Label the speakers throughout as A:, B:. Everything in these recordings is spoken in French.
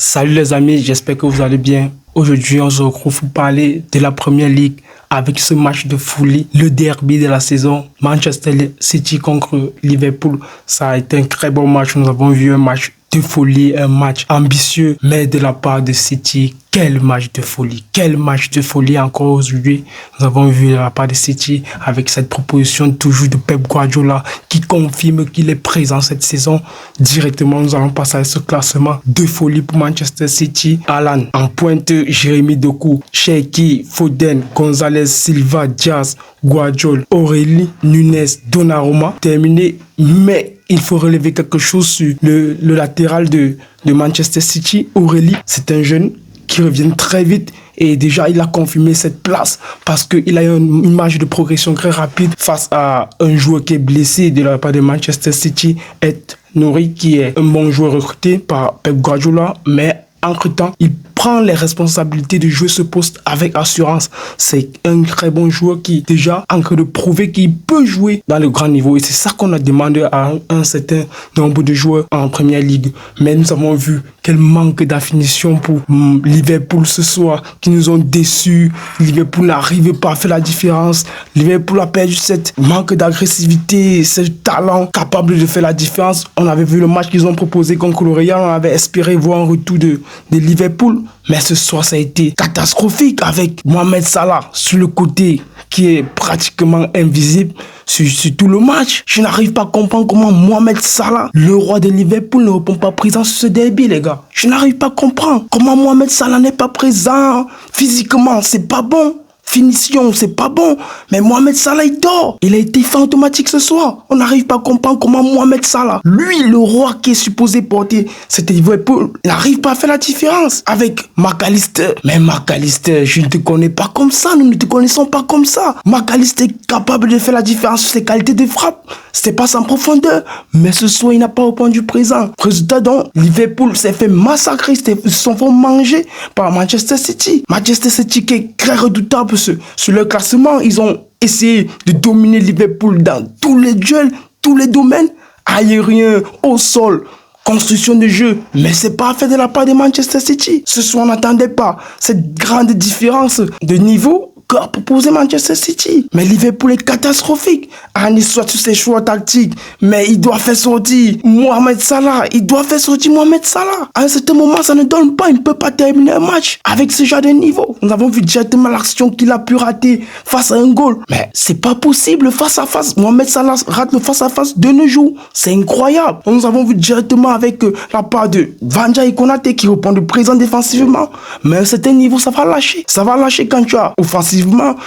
A: Salut les amis, j'espère que vous allez bien. Aujourd'hui, on se retrouve pour parler de la Première Ligue avec ce match de folie, le derby de la saison, Manchester City contre Liverpool. Ça a été un très bon match. Nous avons vu un match de folie, un match ambitieux, mais de la part de City, quel match de folie encore aujourd'hui. Nous avons vu de la part de City avec cette proposition toujours de Pep Guardiola qui confirme qu'il est présent cette saison. Directement, nous allons passer à ce classement de folie pour Manchester City. Alan en pointe, Jérémy Doku, Cherki, Foden, Gonzalez, Silva, Diaz, Guardiola, Aurélie, Nunes, Donnarumma. Terminé, mais il faut relever quelque chose sur le latéral de Manchester City. Aurélie, c'est un jeune qui revient très vite et déjà il a confirmé cette place parce qu'il a une marge de progression très rapide face à un joueur qui est blessé de la part de Manchester City, Aït-Nouri, qui est un bon joueur recruté par Pep Guardiola, mais entre-temps, il prend les responsabilités de jouer ce poste avec assurance. C'est un très bon joueur qui déjà en train de prouver qu'il peut jouer dans le grand niveau. Et c'est ça qu'on a demandé à un certain nombre de joueurs en Première Ligue. Mais nous avons vu quel manque d'affinition pour Liverpool ce soir, qui nous ont déçus. Liverpool n'arrive pas à faire la différence. Liverpool a perdu cette manque d'agressivité, ce talent capable de faire la différence. On avait vu le match qu'ils ont proposé contre le Real. On avait espéré voir un retour de Liverpool. Mais ce soir, ça a été catastrophique avec Mohamed Salah sur le côté qui est pratiquement invisible sur tout le match. Je n'arrive pas à comprendre comment Mohamed Salah, le roi de Liverpool, ne répond pas présent sur ce derby, les gars. Je n'arrive pas à comprendre comment Mohamed Salah n'est pas présent physiquement. C'est pas bon. Finition, c'est pas bon. Mais Mohamed Salah, il dort. Il a été fait automatique ce soir. On n'arrive pas à comprendre comment Mohamed Salah, lui, le roi qui est supposé porter cet Liverpool, n'arrive pas à faire la différence avec McAllister. Mais McAllister, je ne te connais pas comme ça. Nous ne te connaissons pas comme ça. McAllister est capable de faire la différence sur ses qualités de frappe. C'est pas sans profondeur. Mais ce soir, il n'a pas répondu présent. Résultat donc, Liverpool s'est fait massacrer. Ils se sont fait manger par Manchester City. Manchester City qui est très redoutable sur le classement. Ils ont essayé de dominer Liverpool dans tous les duels, tous les domaines, aérien, au sol, construction de jeu. Mais c'est pas fait de la part de Manchester City. Ce soir, on n'attendait pas cette grande différence de niveau qu'a proposé Manchester City. Mais Liverpool est catastrophique. Annie soit sur ses choix tactiques, mais il doit faire sortir Mohamed Salah. Il doit faire sortir Mohamed Salah. À un certain moment, ça ne donne pas. Il ne peut pas terminer un match avec ce genre de niveau. Nous avons vu directement l'action qu'il a pu rater face à un goal. Mais c'est pas possible face à face. Mohamed Salah rate le face à face de nos jours. C'est incroyable. Nous avons vu directement avec la part de Van Dijk et Konaté qui répondent présent défensivement. Mais à un certain niveau, ça va lâcher. Ça va lâcher quand tu as offensivement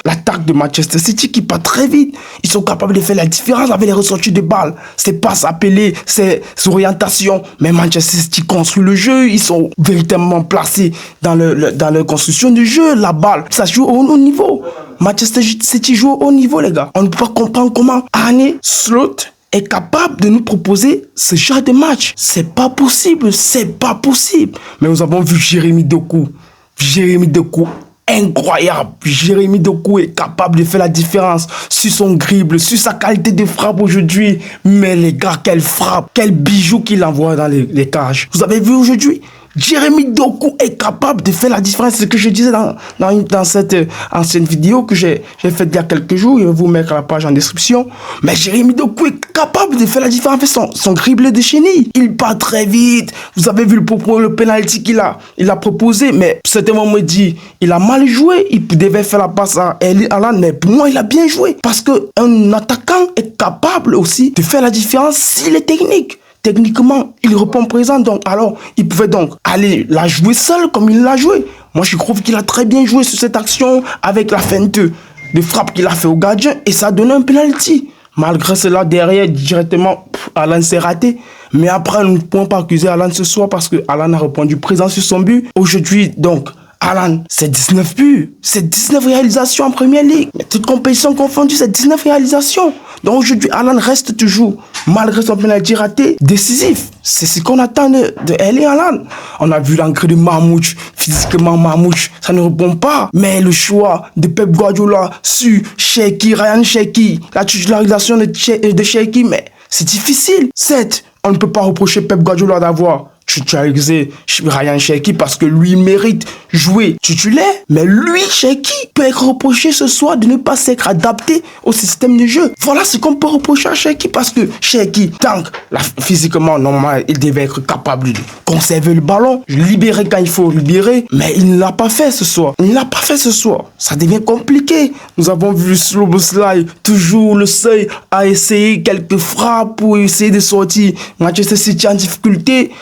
A: l'attaque de Manchester City qui part très vite. Ils sont capables de faire la différence avec les ressorties de balles. C'est passes appelées, c'est orientations. Mais Manchester City construit le jeu. Ils sont véritablement placés dans la construction du jeu. La balle, ça joue au haut niveau. Manchester City joue au haut niveau, les gars. On ne peut pas comprendre comment Arne Slot est capable de nous proposer ce genre de match. C'est pas possible. Mais nous avons vu Jérémy Doku, incroyable. Jérémy Doku est capable de faire la différence sur son dribble, sur sa qualité de frappe aujourd'hui. Mais les gars, quelle frappe, quel bijou qu'il envoie dans les cages. Vous avez vu aujourd'hui, Jérémy Doku est capable de faire la différence. C'est ce que je disais dans cette ancienne vidéo que j'ai faite il y a quelques jours. Je vais vous mettre la page en description. Mais Jérémy Doku est capable de faire la différence avec son dribble de chenille. Il part très vite. Vous avez vu le penalty qu'il a proposé. Mais certains moments me dit, il a mal joué. Il devait faire la passe à Erling Haaland. Mais pour moi, il a bien joué. Parce qu'un attaquant est capable aussi de faire la différence s'il est technique. Techniquement, il répond présent, donc alors il pouvait donc aller la jouer seul comme il l'a joué. Moi, je trouve qu'il a très bien joué sur cette action avec la feinte de frappe qu'il a fait au gardien et ça a donné un penalty. Malgré cela, derrière, directement, Haaland s'est raté. Mais après, nous ne pouvons pas accuser Haaland ce soir parce que Haaland a répondu présent sur son but. Aujourd'hui, donc, Haaland, c'est 19 buts, c'est 19 réalisations en Première Ligue. Mais toute compétition confondue, c'est 19 réalisations. Donc aujourd'hui, Haaland reste toujours, malgré son penalty raté, décisif. C'est ce qu'on attend de Erling Haaland. On a vu l'entrée de Marmouche, physiquement Marmouche, ça ne répond pas. Mais le choix de Pep Guardiola sur Cherki, Ryan Cherki, la titularisation de Cherki, mais c'est difficile. Certes, on ne peut pas reprocher Pep Guardiola d'avoir Tu as accusé Ryan Cherki parce que lui mérite jouer titulaire, mais lui, Cherki, peut être reproché ce soir de ne pas s'être adapté au système de jeu. Voilà ce qu'on peut reprocher à Cherki parce que Cherki, tant que physiquement, normal, il devait être capable de conserver le ballon, libérer quand il faut libérer, mais il ne l'a pas fait ce soir. Il ne l'a pas fait ce soir. Ça devient compliqué. Nous avons vu Szoboszlai, toujours le seuil, à essayer quelques frappes pour essayer de sortir Manchester City en difficulté.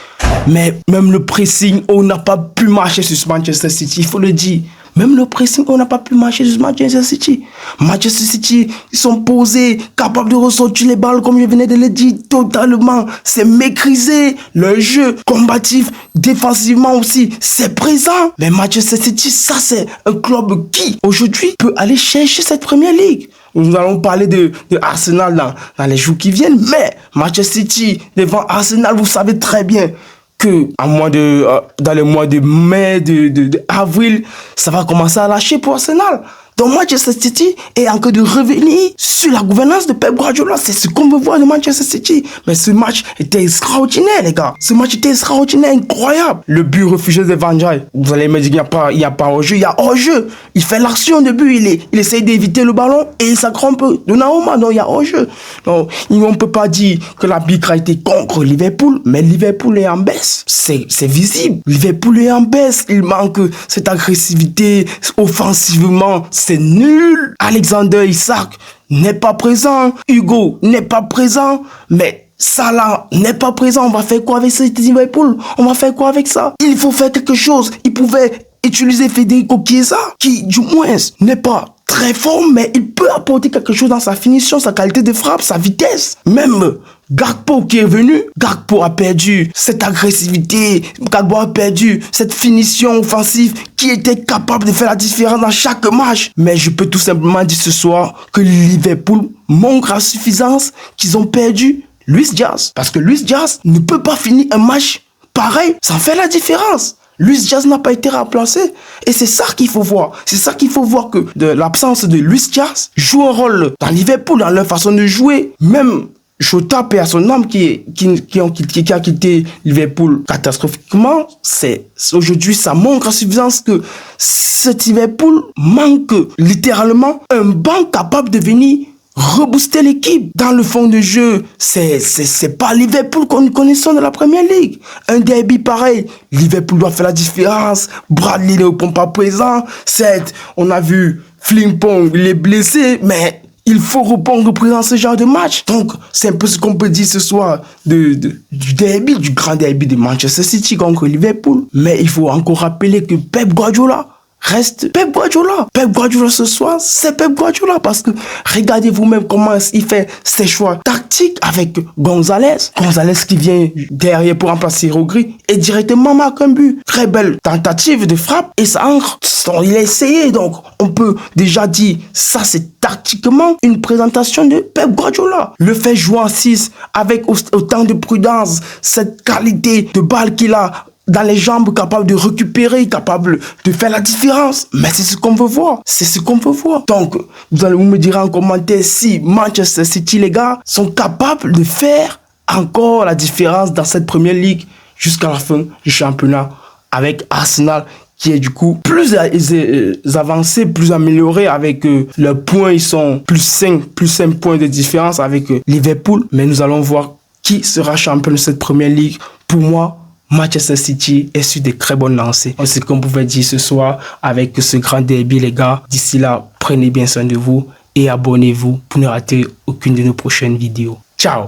A: Mais même le pressing, on n'a pas pu marcher sur Manchester City, il faut le dire. Même le pressing, on n'a pas pu marcher sur Manchester City. Manchester City, ils sont posés, capables de ressortir les balles, comme je venais de le dire, totalement. C'est maîtrisé. Le jeu combatif, défensivement aussi, c'est présent. Mais Manchester City, ça c'est un club qui, aujourd'hui, peut aller chercher cette première ligue. Nous allons parler de Arsenal dans les jours qui viennent. Mais Manchester City, devant Arsenal, vous savez très bien que dans le mois de mai, avril, ça va commencer à lâcher pour Arsenal. Donc Manchester City est en train de revenir sur la gouvernance de Pep Guardiola. C'est ce qu'on veut voir de Manchester City. Mais ce match était extraordinaire, les gars. Ce match était extraordinaire, incroyable. Le but refusé de Van Dijk. Vous allez me dire qu'il n'y a pas hors-jeu. Il y a hors-jeu. Il fait l'action de but. Il essaye d'éviter le ballon et il s'accrompe. Donnarumma, non, il y a hors-jeu. Donc, on ne peut pas dire que l'arbitre a été contre Liverpool, mais Liverpool est en baisse. C'est visible. Liverpool est en baisse. Il manque cette agressivité offensivement. C'est nul. Alexander Isak n'est pas présent. Hugo n'est pas présent. Mais Salah n'est pas présent. On va faire quoi avec ce Liverpool? On va faire quoi avec ça? Il faut faire quelque chose. Il pouvait utiliser Federico Chiesa, qui du moins n'est pas très fort, mais il peut apporter quelque chose dans sa finition, sa qualité de frappe, sa vitesse. Même Gakpo qui est venu, Gakpo a perdu cette agressivité, Gakpo a perdu cette finition offensive qui était capable de faire la différence dans chaque match. Mais je peux tout simplement dire ce soir que Liverpool montre à suffisance qu'ils ont perdu Luis Diaz. Parce que Luis Diaz ne peut pas finir un match pareil sans faire la différence. Luis Diaz n'a pas été remplacé. Et c'est ça qu'il faut voir. C'est ça qu'il faut voir, que l'absence de Luis Diaz joue un rôle dans Liverpool, dans leur façon de jouer. Même Jota, paix à son âme, qui a quitté Liverpool catastrophiquement, aujourd'hui, ça montre à suffisance que cet Liverpool manque littéralement un banc capable de venir rebooster l'équipe. Dans le fond de jeu, c'est pas Liverpool qu'on connaissait de la Première Ligue. Un derby pareil, Liverpool doit faire la différence. Bradley n'est pas présent. Certes, on a vu Frimpong, il est blessé, mais il faut reprendre ce genre de match. Donc, c'est un peu ce qu'on peut dire ce soir du derby, du grand derby de Manchester City contre Liverpool. Mais il faut encore rappeler que Pep Guardiola reste Pep Guardiola. Pep Guardiola ce soir, c'est Pep Guardiola, parce que regardez vous-même comment il fait ses choix tactiques avec Gonzalez. Gonzalez qui vient derrière pour remplacer Rodri et directement marque un but. Très belle tentative de frappe et ça entre. Il a essayé, donc on peut déjà dire ça, c'est tactiquement une présentation de Pep Guardiola. Le fait jouer en 6 avec autant de prudence, cette qualité de balle qu'il a dans les jambes, capable de récupérer, capable de faire la différence. Mais c'est ce qu'on veut voir. C'est ce qu'on veut voir. Donc, vous allez me dire en commentaire si Manchester City, les gars, sont capables de faire encore la différence dans cette première ligue jusqu'à la fin du championnat, avec Arsenal qui est du coup plus avancé, plus amélioré avec leurs points. Ils sont plus 5 points de différence avec Liverpool. Mais nous allons voir qui sera champion de cette première ligue. Pour moi, Manchester City est sur des très bonnes lancées. C'est ce qu'on pouvait dire ce soir avec ce grand derby, les gars. D'ici là, prenez bien soin de vous et abonnez-vous pour ne rater aucune de nos prochaines vidéos. Ciao!